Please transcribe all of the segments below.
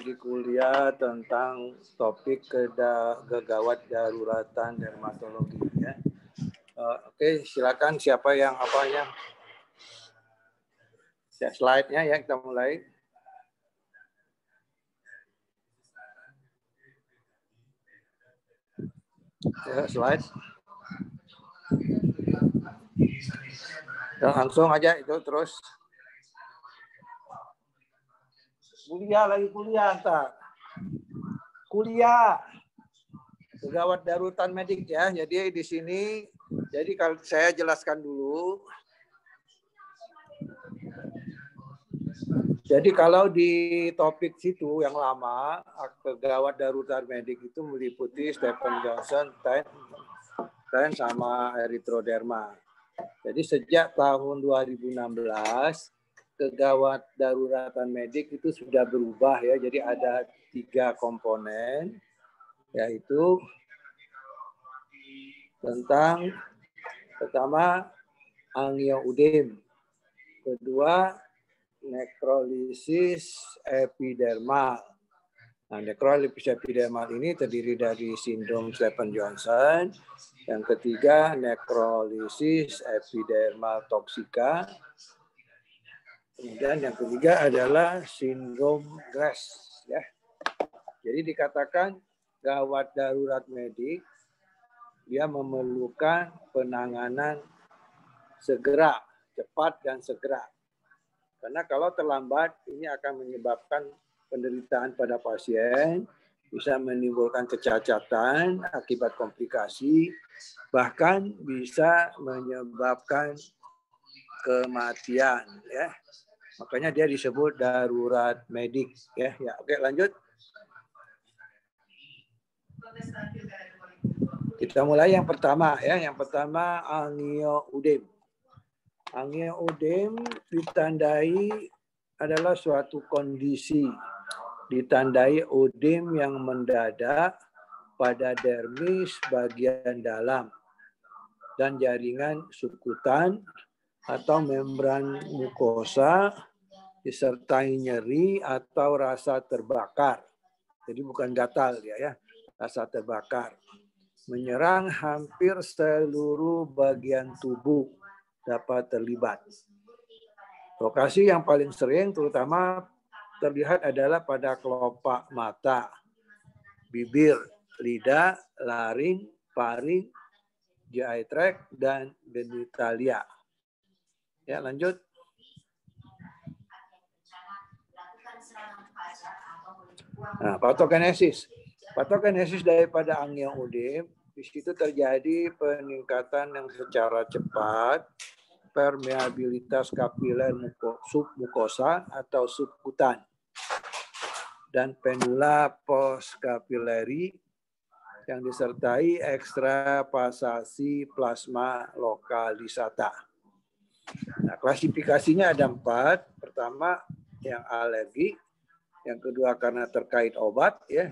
lagi kuliah tentang topik gawat daruratan dermatologi ya. Oke, silakan siapa yang apanya. Slide-nya ya, kita mulai. Ya, slide. Dan langsung aja itu terus. Kuliah entar. Kuliah. Gawat darurat medik ya. Jadi di sini, jadi kalau saya jelaskan dulu. Jadi kalau di topik situ yang lama, gawat darurat medik itu meliputi Stephen Johnson, Ten sama erythroderma. Jadi sejak tahun 2016, kegawat daruratan medik itu sudah berubah ya. Jadi ada 3 komponen, yaitu tentang pertama angioödem, kedua nekrolisis epidermal. Nah, nekrolisis epidermal ini terdiri dari sindrom Stevens-Johnson. Yang ketiga nekrolisis epidermal toksika. Kemudian yang ketiga adalah sindrom Grass. Ya. Jadi dikatakan gawat darurat medik dia memerlukan penanganan segera, cepat dan segera. Karena kalau terlambat, ini akan menyebabkan penderitaan pada pasien, bisa menimbulkan kecacatan akibat komplikasi, bahkan bisa menyebabkan kematian. Ya. Makanya dia disebut darurat medik. Ya, oke lanjut. Kita mulai yang pertama ya. Yang pertama angioödem. Angioödem ditandai adalah suatu kondisi ditandai ödem yang mendadak pada dermis bagian dalam dan jaringan subkutan atau membran mukosa disertai nyeri atau rasa terbakar. Jadi bukan gatal ya, rasa terbakar. Menyerang hampir seluruh bagian tubuh dapat terlibat. Lokasi yang paling sering terutama terlihat adalah pada kelopak mata, bibir, lidah, laring, faring, GI tract, dan genitalia. Ya, lanjut. Nah, patogenesis. Patogenesis daripada angioödem, di situ terjadi peningkatan yang secara cepat permeabilitas kapiler submukosa atau subkutan dan penula postkapileri yang disertai ekstravasasi plasma lokalisata. Nah, klasifikasinya ada 4. Pertama yang alergi, yang kedua karena terkait obat ya.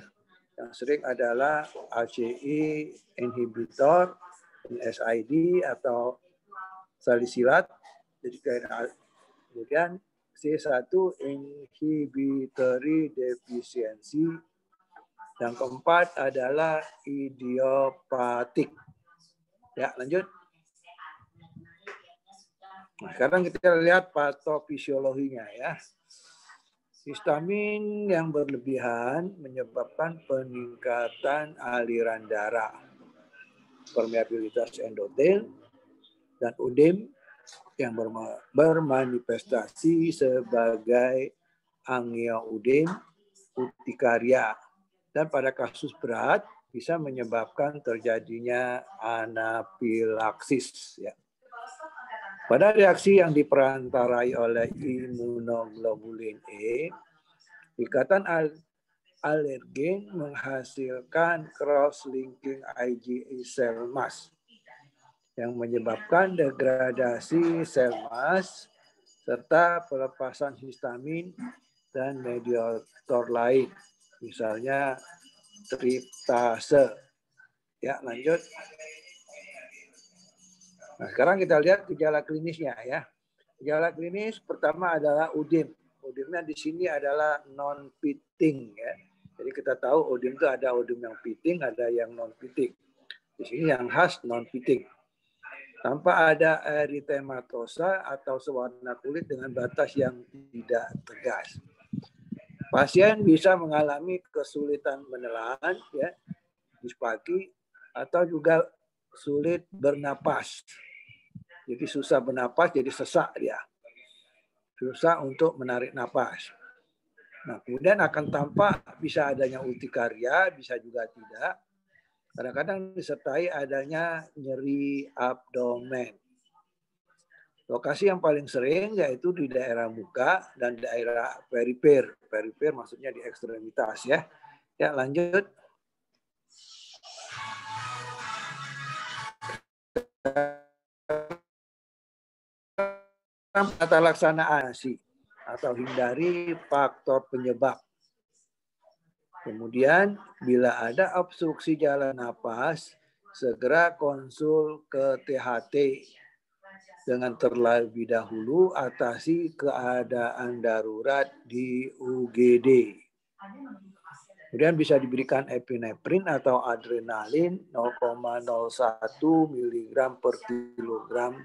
Yang sering adalah ACE inhibitor, SID atau salisilat. Jadi kemudian C1 inhibitory deficiency. Yang keempat adalah idiopatik. Ya, lanjut. Nah, sekarang kita lihat patofisiologinya ya. Histamin yang berlebihan menyebabkan peningkatan aliran darah, permeabilitas endotel, dan ödem yang bermanifestasi sebagai angioödem urtikaria. Dan pada kasus berat bisa menyebabkan terjadinya anafilaksis. Ya. Pada reaksi yang diperantarai oleh imunoglobulin E, ikatan alergen menghasilkan cross-linking IgE sel mass yang menyebabkan degradasi sel mass serta pelepasan histamin dan mediator lain, misalnya tryptase. Ya, lanjut. Nah, sekarang kita lihat gejala klinisnya ya. Gejala klinis pertama adalah ödem. Odiumnya di sini adalah non-pitting ya. Jadi kita tahu odium itu ada odium yang pitting, ada yang non-pitting. Di sini yang khas non-pitting. Tanpa ada eritematosa atau sewarna kulit dengan batas yang tidak tegas. Pasien bisa mengalami kesulitan menelan, ya, dispaki, atau juga sulit bernapas. Jadi susah bernapas, jadi sesak dia. Susah untuk menarik napas. Nah, kemudian akan tampak bisa adanya urtikaria, bisa juga tidak. Kadang-kadang disertai adanya nyeri abdomen. Lokasi yang paling sering yaitu di daerah muka dan daerah perifer. Perifer maksudnya di ekstremitas ya. Ya, lanjut. Tata laksana ASI atau hindari faktor penyebab. Kemudian bila ada obstruksi jalan napas, segera konsul ke THT. Dengan terlebih dahulu atasi keadaan darurat di UGD. Kemudian bisa diberikan epinefrin atau adrenalin 0,01 mg per kilogram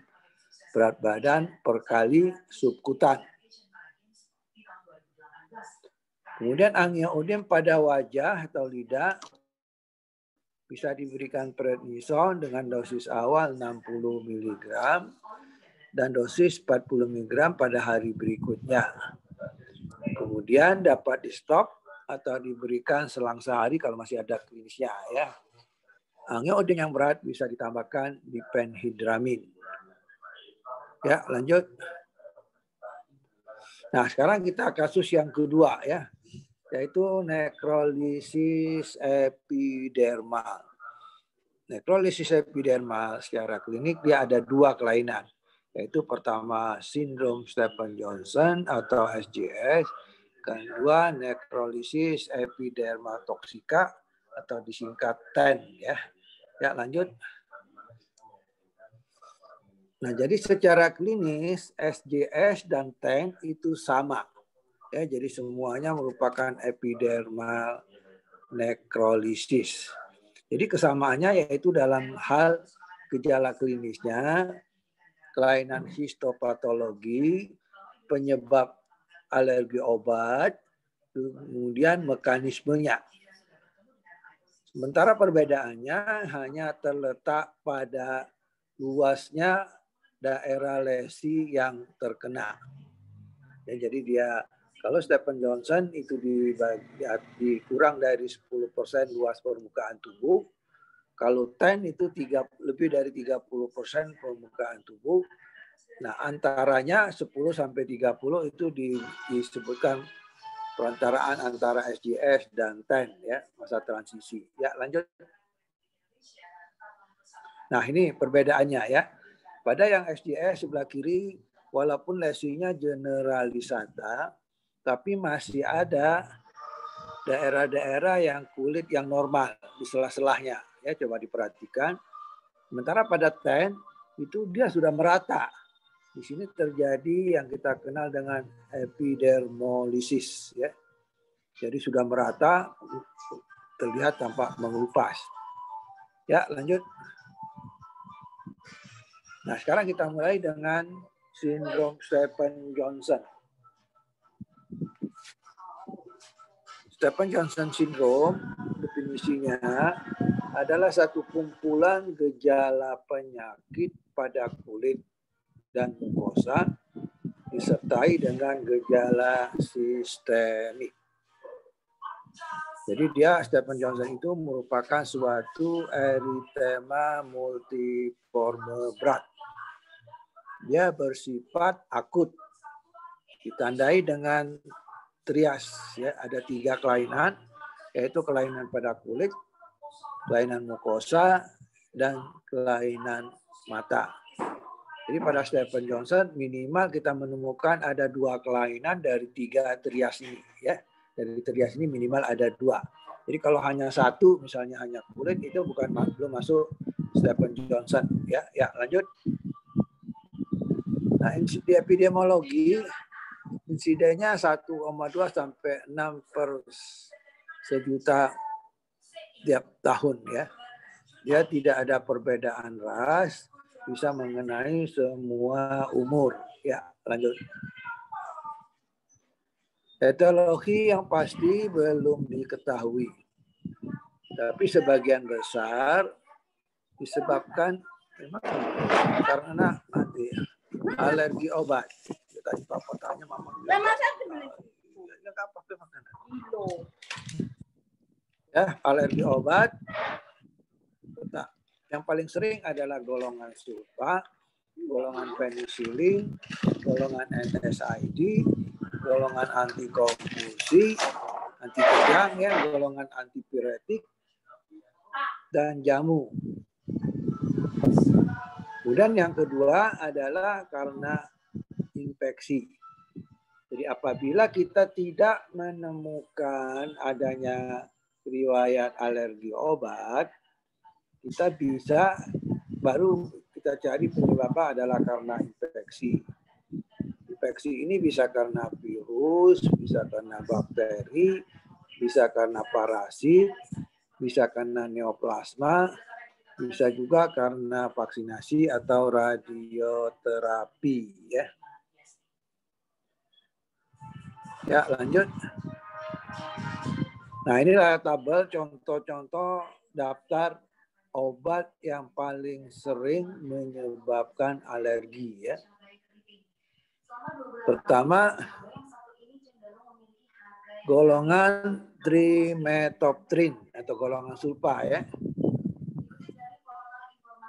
berat badan per kali subkutan. Kemudian angioidin pada wajah atau lidah bisa diberikan prednison dengan dosis awal 60 mg dan dosis 40 mg pada hari berikutnya. Kemudian dapat di stop atau diberikan selang sehari kalau masih ada klinisnya ya. Angioidin yang berat bisa ditambahkan diphenhydramin. Ya, lanjut. Nah, sekarang kita kasus yang kedua ya, yaitu nekrolisis epidermal. Nekrolisis epidermal secara klinik dia ada dua kelainan, yaitu pertama sindrom Stevens-Johnson atau SJS, kedua nekrolisis epidermal toksika atau disingkat TEN ya. Ya, lanjut. Nah, jadi secara klinis SJS dan TEN itu sama. Ya, jadi semuanya merupakan epidermal nekrolisis. Jadi kesamaannya yaitu dalam hal gejala klinisnya, kelainan histopatologi, penyebab alergi obat, kemudian mekanismenya. Sementara perbedaannya hanya terletak pada luasnya daerah lesi yang terkena. Ya, jadi dia kalau Stevens-Johnson itu dikurang dari 10% luas permukaan tubuh. Kalau TEN itu lebih dari 30% permukaan tubuh. Nah, antaranya 10-30 itu disebutkan perantaraan antara SJS dan TEN ya, masa transisi. Ya, lanjut. Nah, ini perbedaannya ya. Pada yang SJS sebelah kiri, walaupun lesinya generalisata, tapi masih ada daerah-daerah yang kulit yang normal di sela-selahnya. Ya, coba diperhatikan. Sementara pada TEN itu dia sudah merata. Di sini terjadi yang kita kenal dengan epidermolisis. Ya. Jadi sudah merata, terlihat tampak mengelupas. Ya, lanjut. Nah, sekarang kita mulai dengan sindrom Stevens-Johnson. Stevens-Johnson syndrome definisinya adalah satu kumpulan gejala penyakit pada kulit dan mukosa disertai dengan gejala sistemik. Jadi dia Stevens-Johnson itu merupakan suatu eritema multiforme berat. Dia bersifat akut, ditandai dengan trias. Ya, ada 3 kelainan, yaitu kelainan pada kulit, kelainan mukosa, dan kelainan mata. Jadi pada Stevens-Johnson minimal kita menemukan ada 2 kelainan dari 3 trias ini. Ya. Dari trias ini minimal ada 2. Jadi kalau hanya 1, misalnya hanya kulit, itu belum masuk Stevens-Johnson. Ya, lanjut. Nah, di epidemiologi insidennya 1,2 sampai 6 per sejuta tiap tahun ya. Dia tidak ada perbedaan ras, bisa mengenai semua umur. Ya, lanjut. Etiologi yang pasti belum diketahui. Tapi sebagian besar disebabkan memang karena nanti alergi obat. Tadi Papa tanya Mama. Ya, alergi obat. Yang paling sering adalah golongan sulfa, golongan penisilin, golongan NSAID, golongan antikonvulsi, anti kejang, ya, golongan antipiretik, dan jamu. Kemudian yang kedua adalah karena infeksi. Jadi apabila kita tidak menemukan adanya riwayat alergi obat, kita bisa baru kita cari penyebabnya adalah karena infeksi. Infeksi ini bisa karena virus, bisa karena bakteri, bisa karena parasit, bisa karena neoplasma, bisa juga karena vaksinasi atau radioterapi ya. Ya, lanjut. Nah, inilah tabel contoh-contoh daftar obat yang paling sering menyebabkan alergi ya. Pertama, golongan trimetoptrin atau golongan sulfa ya.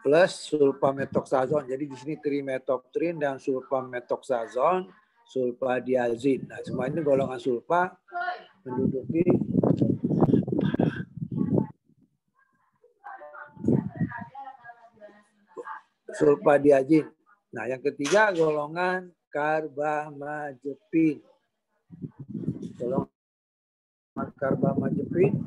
Plus sulfamethoxazone. Jadi di sini trimetoptrin dan sulfamethoxazone, sulfadiazid. Nah, semua ini golongan sulfa menduduki sulfadiazid. Nah, yang ketiga golongan karbamazepin. Golongan karbamazepin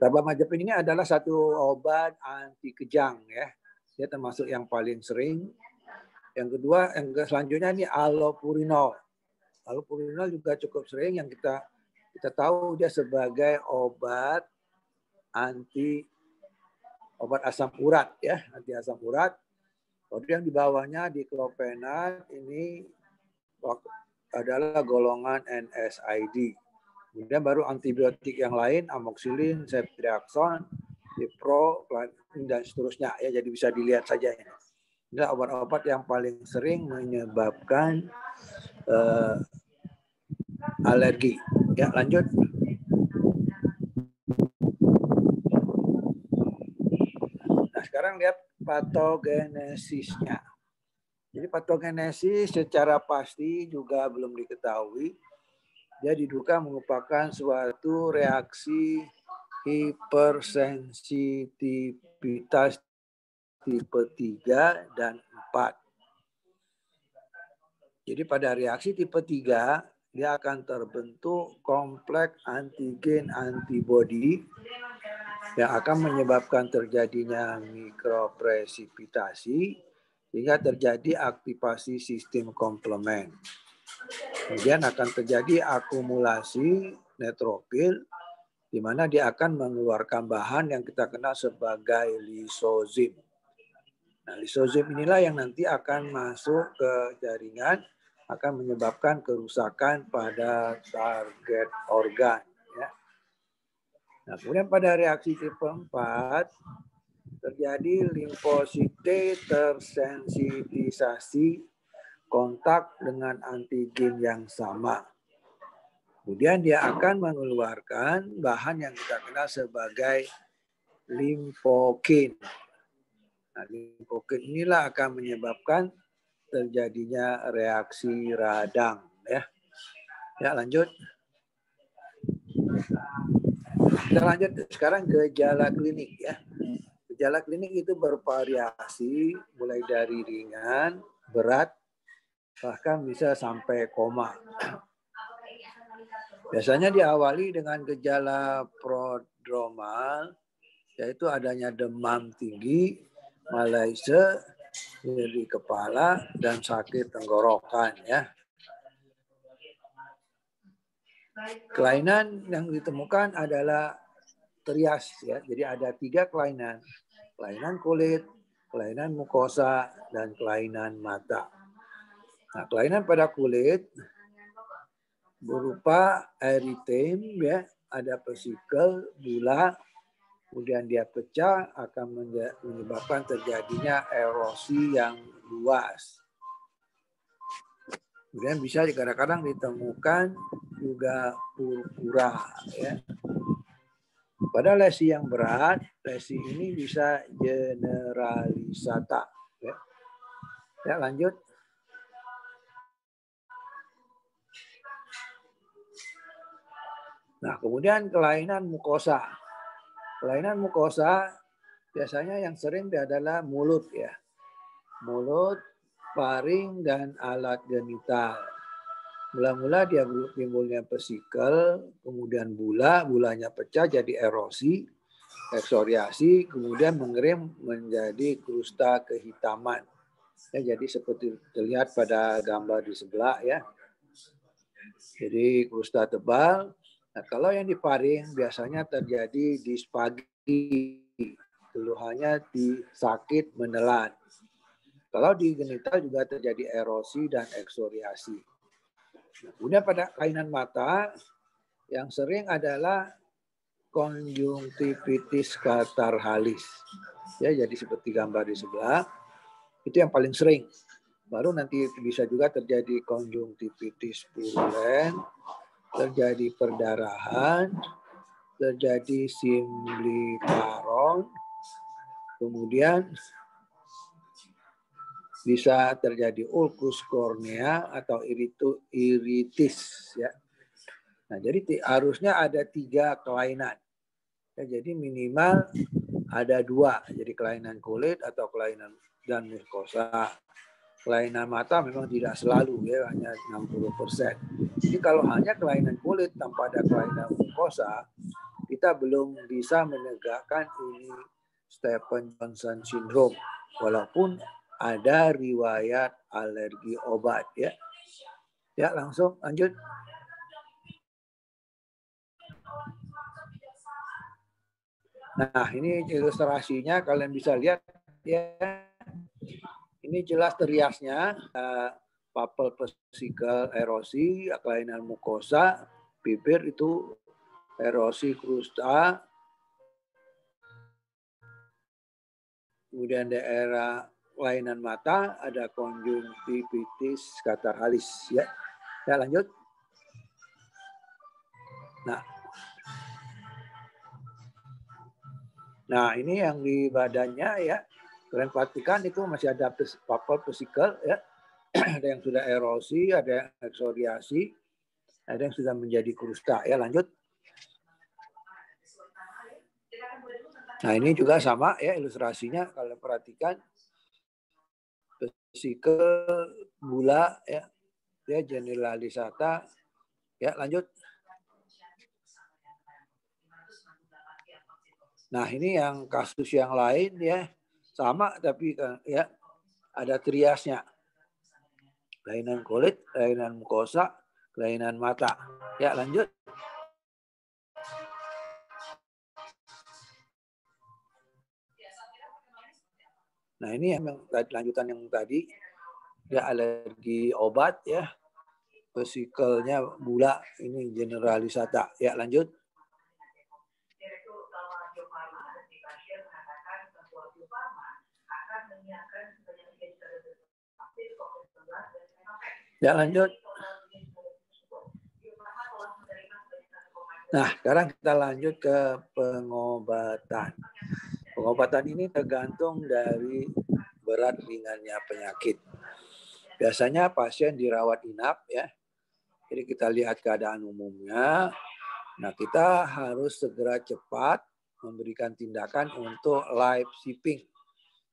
Karbamazepin ini adalah satu obat anti kejang ya. Dia termasuk yang paling sering. Yang kedua, yang selanjutnya ini allopurinol. Allopurinol juga cukup sering, yang kita tahu dia sebagai obat obat asam urat ya, anti asam urat. Kemudian di bawahnya diklofenak ini adalah golongan NSAID. Kemudian baru antibiotik yang lain, amoxicillin, ceftriaxone, cipro, dan seterusnya ya. Jadi bisa dilihat saja ini. Ini obat-obat yang paling sering menyebabkan alergi. Ya, lanjut. Nah, sekarang lihat patogenesisnya. Jadi patogenesis secara pasti juga belum diketahui. Dia diduga merupakan suatu reaksi hipersensitivitas tipe 3 dan 4. Jadi pada reaksi tipe 3, dia akan terbentuk kompleks antigen antibodi yang akan menyebabkan terjadinya mikropresipitasi hingga terjadi aktivasi sistem komplement. Kemudian akan terjadi akumulasi neutrofil, di mana dia akan mengeluarkan bahan yang kita kenal sebagai lisozim. Nah, lisozim inilah yang nanti akan masuk ke jaringan, akan menyebabkan kerusakan pada target organ. Ya. Nah, kemudian pada reaksi tipe 4, terjadi limfosit tersensitisasi kontak dengan antigen yang sama. Kemudian dia akan mengeluarkan bahan yang kita kenal sebagai limfokin. Nah, limfokin inilah akan menyebabkan terjadinya reaksi radang. Ya, lanjut. Kita lanjut sekarang gejala klinik ya. Gejala klinik itu bervariasi mulai dari ringan, berat, bahkan bisa sampai koma. Biasanya diawali dengan gejala prodromal, yaitu adanya demam tinggi, malaise, nyeri kepala, dan sakit tenggorokan ya. Kelainan yang ditemukan adalah trias ya. Jadi ada 3 kelainan. Kelainan kulit, kelainan mukosa, dan kelainan mata. Nah, kelainan pada kulit berupa eritem ya, ada vesikel, bula, kemudian dia pecah akan menyebabkan terjadinya erosi yang luas. Kemudian bisa kadang-kadang ditemukan juga purpura ya. Pada lesi yang berat, lesi ini bisa generalisata ya. Ya, lanjut. Nah, kemudian kelainan mukosa. Kelainan mukosa biasanya yang sering adalah mulut ya. Mulut, faring, dan alat genital. Mula-mula dia timbulnya vesikel, kemudian bulanya pecah jadi erosi, eksoriasi, kemudian mengerim menjadi krusta kehitaman. Ya, jadi seperti terlihat pada gambar di sebelah ya. Jadi krusta tebal. Nah, kalau yang di faring biasanya terjadi dispagi, keluhannya di sakit menelan. Kalau di genital juga terjadi erosi dan eksoriasi. Nah, kemudian pada kelainan mata yang sering adalah konjungtivitis katarhalis. Ya, jadi seperti gambar di sebelah, itu yang paling sering. Baru nanti bisa juga terjadi konjungtivitis purulen, terjadi perdarahan, terjadi simblikaron, kemudian bisa terjadi ulkus kornea atau iritis ya. Nah, jadi harusnya ada 3 kelainan. Ya, jadi minimal ada 2, jadi kelainan kulit atau kelainan dan mukosa. Kelainan mata memang tidak selalu ya, hanya 60%. Jadi kalau hanya kelainan kulit tanpa ada kelainan mukosa, kita belum bisa menegakkan ini Stevens-Johnson syndrome walaupun ada riwayat alergi obat ya. Ya, langsung lanjut. Nah, ini ilustrasinya kalian bisa lihat ya. Ini jelas triasnya, papel vesikel erosi, kelainan mukosa, bibir itu erosi krusta, kemudian daerah kelainan mata ada konjungtivitis katarhalis ya. Ya, lanjut. Nah, ini yang di badannya ya. Kalian perhatikan itu masih ada papel vesikel ya. Ada yang sudah erosi, ada yang eksoriasi, ada yang sudah menjadi krusta. Ya, lanjut. Nah, ini juga sama ya ilustrasinya. Kalian perhatikan vesikel, bula ya, generalisata. Ya, lanjut. Nah, ini yang kasus yang lain ya, sama tapi ya ada triasnya. Kelainan kulit, kelainan mukosa, kelainan mata. Ya, lanjut. Nah, ini yang lanjutan yang tadi ya, alergi obat ya. Vesikelnya bula, ini generalisata. Ya, lanjut. Ya, lanjut. Nah, sekarang kita lanjut ke pengobatan. Pengobatan ini tergantung dari berat ringannya penyakit. Biasanya pasien dirawat inap ya. Jadi kita lihat keadaan umumnya. Nah, kita harus segera cepat memberikan tindakan untuk life saving,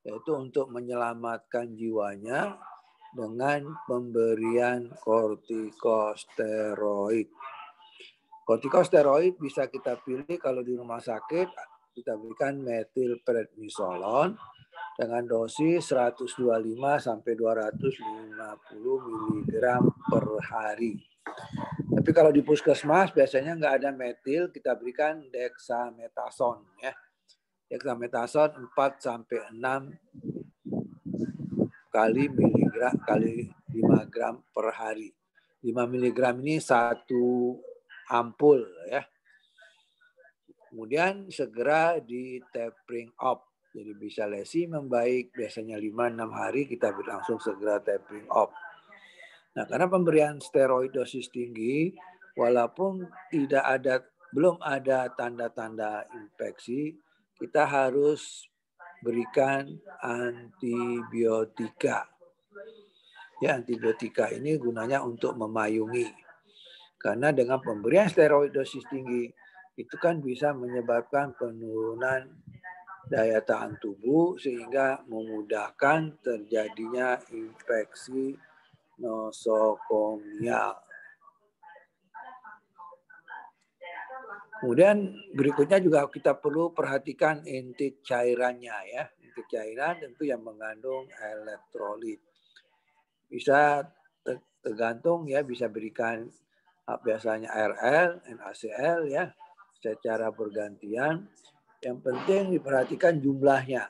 yaitu untuk menyelamatkan jiwanya dengan pemberian kortikosteroid. Kortikosteroid bisa kita pilih kalau di rumah sakit, kita berikan metilprednisolon dengan dosis 125 sampai 250 mg per hari. Tapi kalau di puskesmas biasanya nggak ada metil, kita berikan dexamethasone ya. Dexamethasone 4 sampai 6 kali miligram kali 5 gram per hari. 5 miligram ini 1 ampul ya. Kemudian segera di tapering off. Jadi bisa lesi membaik, biasanya 5-6 hari kita langsung segera tapering off. Nah, karena pemberian steroid dosis tinggi, walaupun belum ada tanda-tanda infeksi, kita harus berikan antibiotika. Ya, antibiotika ini gunanya untuk memayungi. Karena dengan pemberian steroid dosis tinggi, itu kan bisa menyebabkan penurunan daya tahan tubuh sehingga memudahkan terjadinya infeksi nosokomial. Kemudian berikutnya juga kita perlu perhatikan intake cairannya ya. Intake cairan tentu yang mengandung elektrolit. Bisa tergantung ya, bisa berikan biasanya RL, NaCl ya secara bergantian. Yang penting diperhatikan jumlahnya.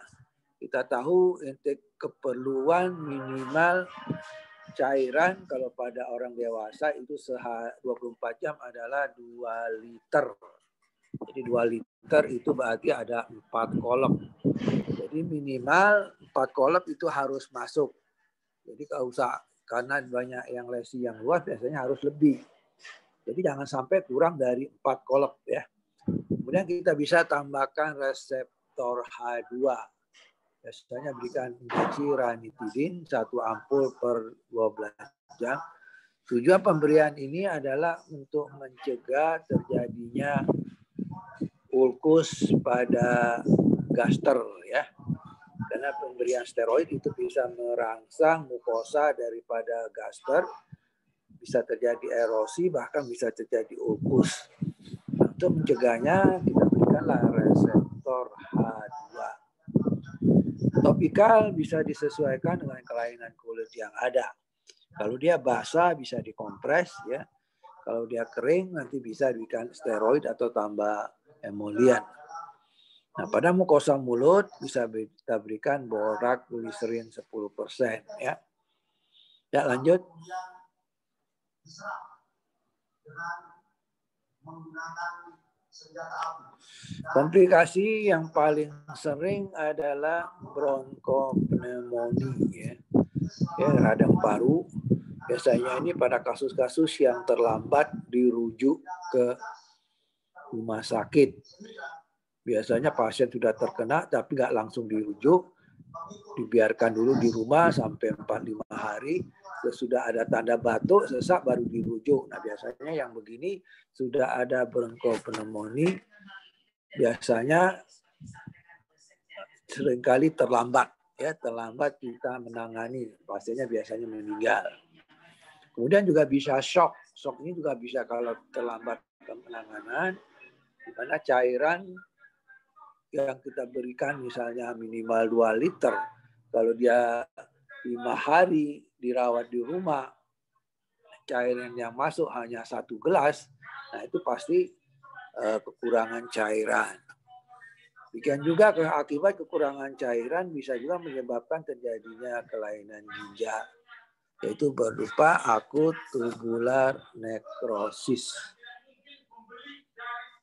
Kita tahu intake keperluan minimal cairan kalau pada orang dewasa itu 24 jam adalah 2 liter. Jadi 2 liter itu berarti ada 4 kolom. Jadi minimal 4 kolom itu harus masuk. Jadi kalau usah, karena banyak yang lesi yang luas biasanya harus lebih. Jadi jangan sampai kurang dari 4 kolom ya. Kemudian kita bisa tambahkan reseptor H2. Biasanya berikan injeksi ranitidin 1 ampul per 12 jam. Tujuan pemberian ini adalah untuk mencegah terjadinya ulkus pada gaster ya. Karena pemberian steroid itu bisa merangsang mukosa daripada gaster, bisa terjadi erosi, bahkan bisa terjadi ulkus. Untuk mencegahnya kita berikanlah reseptor H2. Topikal bisa disesuaikan dengan kelainan kulit yang ada. Kalau dia basah bisa dikompres ya. Kalau dia kering nanti bisa diberikan steroid atau tambah emolian. Nah, pada mukosa mulut bisa kita berikan borak gliserin 10% ya. Ya, lanjut. Komplikasi yang paling sering adalah bronkopneumonia ya. Ya, radang paru. Biasanya ini pada kasus-kasus yang terlambat dirujuk ke rumah sakit. Biasanya pasien sudah terkena tapi nggak langsung dirujuk, dibiarkan dulu di rumah sampai 4-5 hari. Sesudah ada tanda batuk, sesak baru dirujuk. Nah biasanya yang begini sudah ada bronkopneumonia, biasanya seringkali terlambat. Ya, terlambat kita menangani, pasiennya biasanya meninggal. Kemudian juga bisa shock. Shock ini juga bisa kalau terlambat penanganan, di mana cairan yang kita berikan misalnya minimal 2 liter. Kalau dia 5 hari dirawat di rumah, cairan yang masuk hanya 1 gelas, nah itu pasti kekurangan cairan. Demikian juga akibat kekurangan cairan bisa juga menyebabkan terjadinya kelainan ginjal, yaitu berupa akut tubular nekrosis.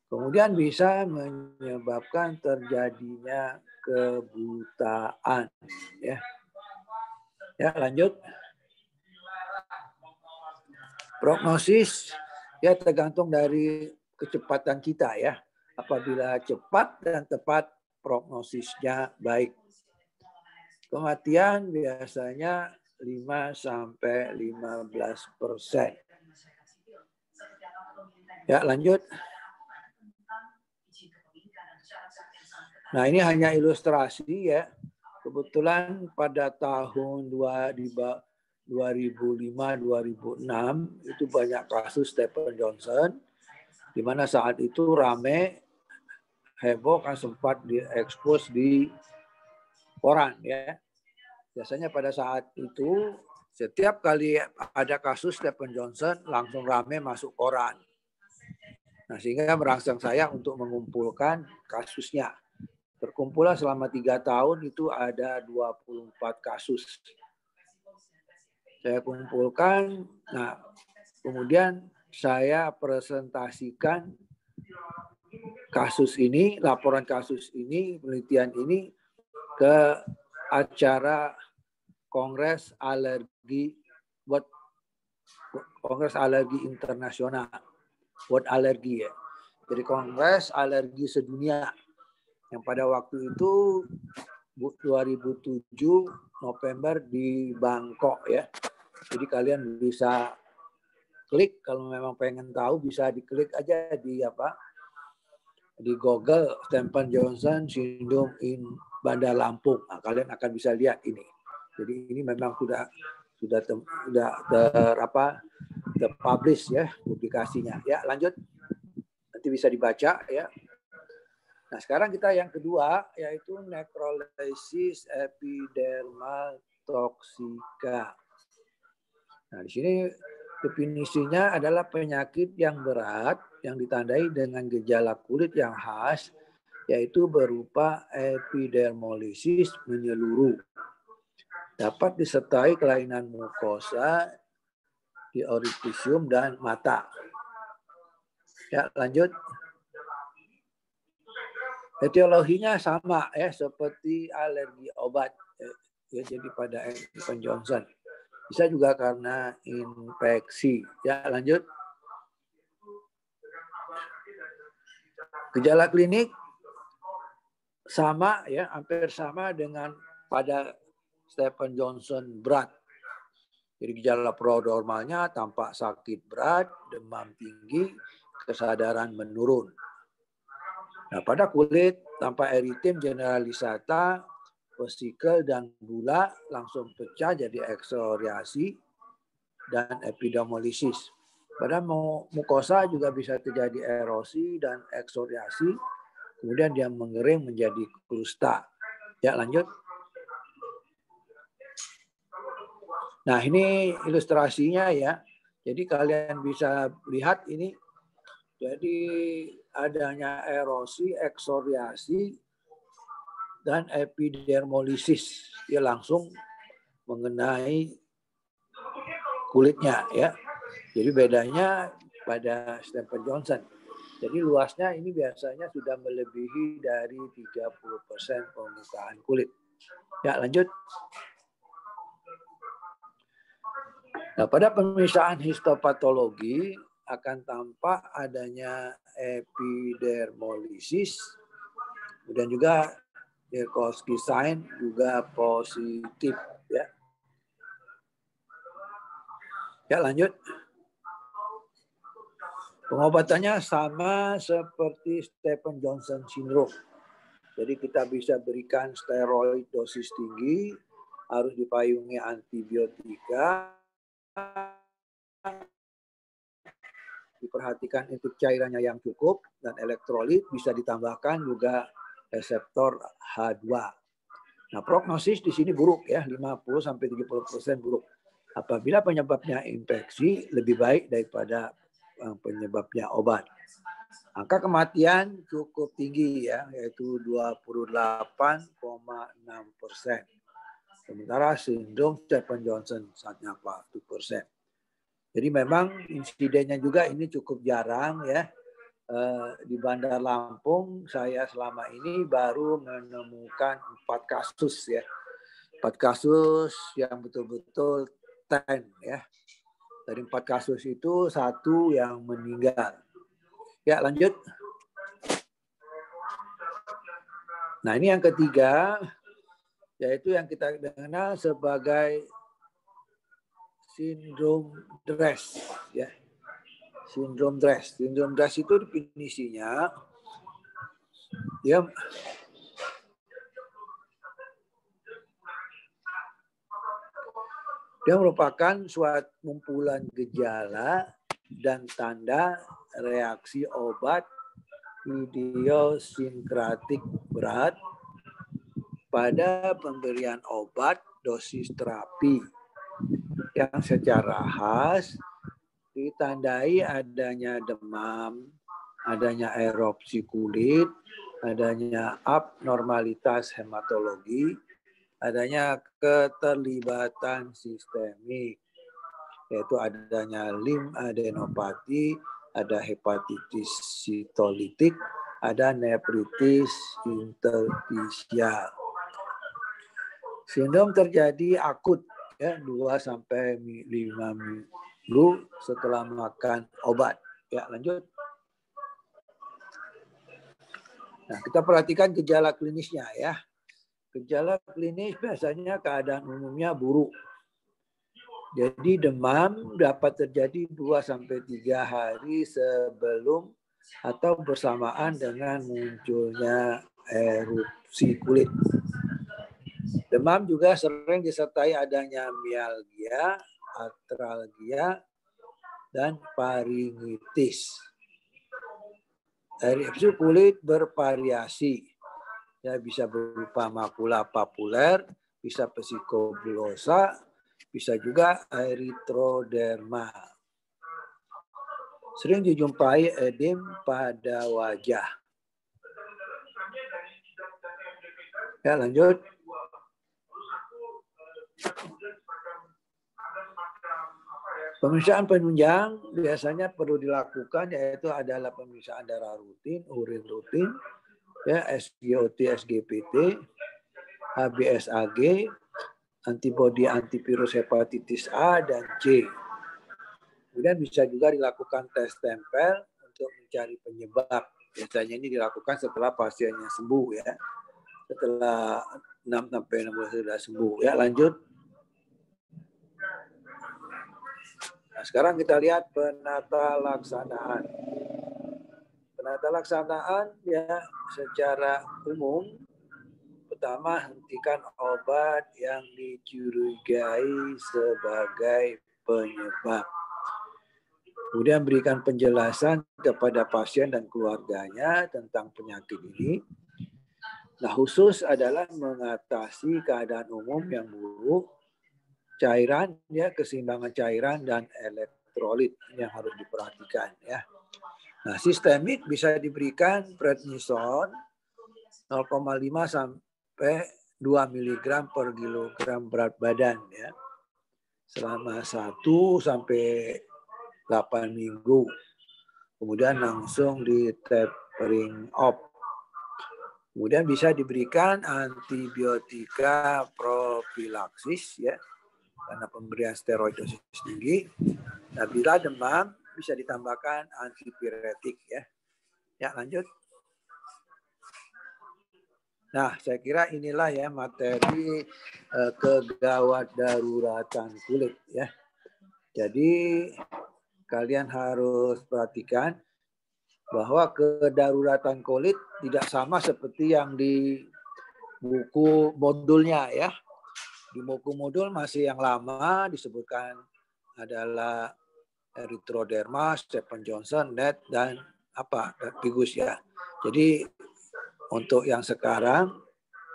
Kemudian bisa menyebabkan terjadinya kebutaan. Ya, lanjut. Prognosis ya tergantung dari kecepatan kita ya. Apabila cepat dan tepat, prognosisnya baik. Kematian biasanya 5-15%. Ya, lanjut. Nah, ini hanya ilustrasi ya. Kebetulan pada tahun 2005-2006 itu banyak kasus Stephen Johnson, di mana saat itu rame, heboh kan sempat diekspos di koran ya. Biasanya pada saat itu setiap kali ada kasus Stephen Johnson langsung rame masuk koran. Nah, sehingga merangsang saya untuk mengumpulkan kasusnya. Terkumpullah selama 3 tahun itu ada 24 kasus. Saya kumpulkan, nah kemudian saya presentasikan kasus ini, laporan kasus ini, penelitian ini ke acara Kongres Alergi Internasional, World Allergy ya. Jadi Kongres Alergi Sedunia yang pada waktu itu 2007 November di Bangkok ya. Jadi kalian bisa klik kalau memang pengen tahu, bisa diklik aja di Google Stephen Johnson Syndrome in Bandar Lampung. Nah, kalian akan bisa lihat ini. Jadi ini memang sudah terpublish ya publikasinya. Ya, lanjut. Nanti bisa dibaca ya. Nah, sekarang kita yang kedua yaitu necrolysis epidermotoxica. Nah, di sini definisinya adalah penyakit yang berat yang ditandai dengan gejala kulit yang khas yaitu berupa epidermolisis menyeluruh. Dapat disertai kelainan mukosa di orifisium dan mata. Ya, lanjut. Etiologinya sama ya seperti alergi obat ya, jadi pada Stephen Johnson. Bisa juga karena infeksi. Ya, lanjut. Gejala klinik sama ya, hampir sama dengan pada Stephen Johnson berat. Jadi gejala prodromalnya tampak sakit berat, demam tinggi, kesadaran menurun. Nah, pada kulit tampak eritem generalisata, vesikel dan bula langsung pecah jadi eksoriasi dan epidermolisis. Pada mukosa juga bisa terjadi erosi dan eksoriasi, kemudian dia mengering menjadi krusta. Ya, lanjut. Nah, ini ilustrasinya ya. Jadi kalian bisa lihat ini. Jadi adanya erosi, eksoriasi, dan epidermolisis. Dia langsung mengenai kulitnya ya. Jadi bedanya pada Stephen Johnson. Jadi luasnya ini biasanya sudah melebihi dari 30% permukaan kulit. Ya, lanjut. Nah, pada pemeriksaan histopatologi akan tampak adanya epidermolisis, kemudian juga Yarkowski sign juga positif ya. Ya, lanjut. Pengobatannya sama seperti Stephen Johnson syndrome. Jadi kita bisa berikan steroid dosis tinggi, harus dipayungi antibiotika, diperhatikan intake cairannya yang cukup, dan elektrolit bisa ditambahkan juga reseptor H2. Nah, prognosis di sini buruk ya, 50-70% buruk. Apabila penyebabnya infeksi, lebih baik daripada penyebabnya obat. Angka kematian cukup tinggi ya, yaitu 28,6%. Sementara sindrom Stephen Johnson 1%. Jadi memang insidennya juga ini cukup jarang ya. Di Bandar Lampung saya selama ini baru menemukan 4 kasus ya. 4 kasus yang betul-betul 10 ya. Dari 4 kasus itu 1 yang meninggal. Ya, lanjut. Nah, ini yang ketiga, yaitu yang kita kenal sebagai sindrom DRESS ya. Sindrom DRESS. Sindrom DRESS itu definisinya dia merupakan suatu kumpulan gejala dan tanda reaksi obat idiosinkratik berat pada pemberian obat dosis terapi yang secara khas ditandai adanya demam, adanya erupsi kulit, adanya abnormalitas hematologi, adanya keterlibatan sistemik, yaitu adanya limfadenopati, ada hepatitis sitolitik, ada nefritis interstisial. Sindrom terjadi akut ya 2-5 minggu setelah makan obat. Ya, lanjut. Nah, kita perhatikan gejala klinisnya ya. Gejala klinis biasanya keadaan umumnya buruk. Jadi demam dapat terjadi 2-3 hari sebelum atau bersamaan dengan munculnya erupsi kulit. Demam juga sering disertai adanya mialgia, artralgia, dan faringitis. Erupsi kulit bervariasi. Ya, bisa berupa makula papuler, bisa psikobulosa, bisa juga erythroderma. Sering dijumpai edem pada wajah. Ya, lanjut. Pemeriksaan penunjang biasanya perlu dilakukan, yaitu adalah pemeriksaan darah rutin, urin rutin, ya, SGOT, SGPT, HBsAg, antibodi antivirus hepatitis A dan C. Kemudian bisa juga dilakukan tes tempel untuk mencari penyebab. Biasanya ini dilakukan setelah pasiennya sembuh ya. Setelah 6-6 bulan sudah sembuh. Ya, lanjut. Nah, sekarang kita lihat penata laksanaan. Penata laksanaan ya secara umum, pertama, hentikan obat yang dicurigai sebagai penyebab. Kemudian berikan penjelasan kepada pasien dan keluarganya tentang penyakit ini. Nah, khusus adalah mengatasi keadaan umum yang buruk, cairan, ya, keseimbangan cairan dan elektrolit yang harus diperhatikan. Ya. Nah, sistemik bisa diberikan prednison 0,5 sampai 2 mg per kilogram berat badan ya, selama 1 sampai 8 minggu. Kemudian langsung di tapering off. Kemudian bisa diberikan antibiotika profilaksis ya, karena pemberian steroid dosis tinggi. Nah, bila demam bisa ditambahkan antipiretik ya. Ya, lanjut. Nah, saya kira inilah ya materi kegawat daruratan kulit ya. Jadi kalian harus perhatikan bahwa kedaruratan kulit tidak sama seperti yang di buku modulnya ya. Di buku modul masih yang lama disebutkan adalah erythroderma, Stevens-Johnson, NET, dan Pigus ya. Jadi untuk yang sekarang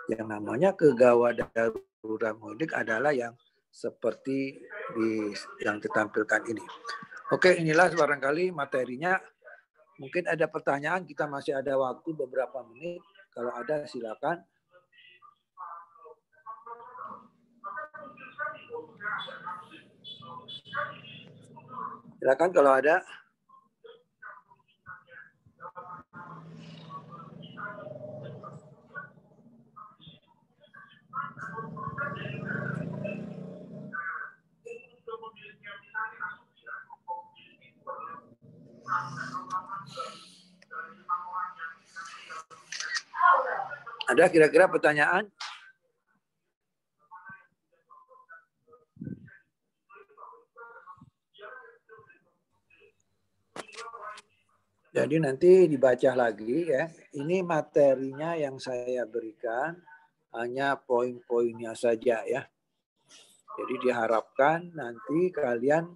yang namanya kegawat darurat mudik adalah yang seperti yang ditampilkan ini. Oke, inilah barangkali materinya. Mungkin ada pertanyaan, kita masih ada waktu beberapa menit. Kalau ada silakan. Silakan kalau ada. Ada kira-kira pertanyaan? Jadi nanti dibaca lagi ya. Ini materinya yang saya berikan hanya poin-poinnya saja ya. Jadi diharapkan nanti kalian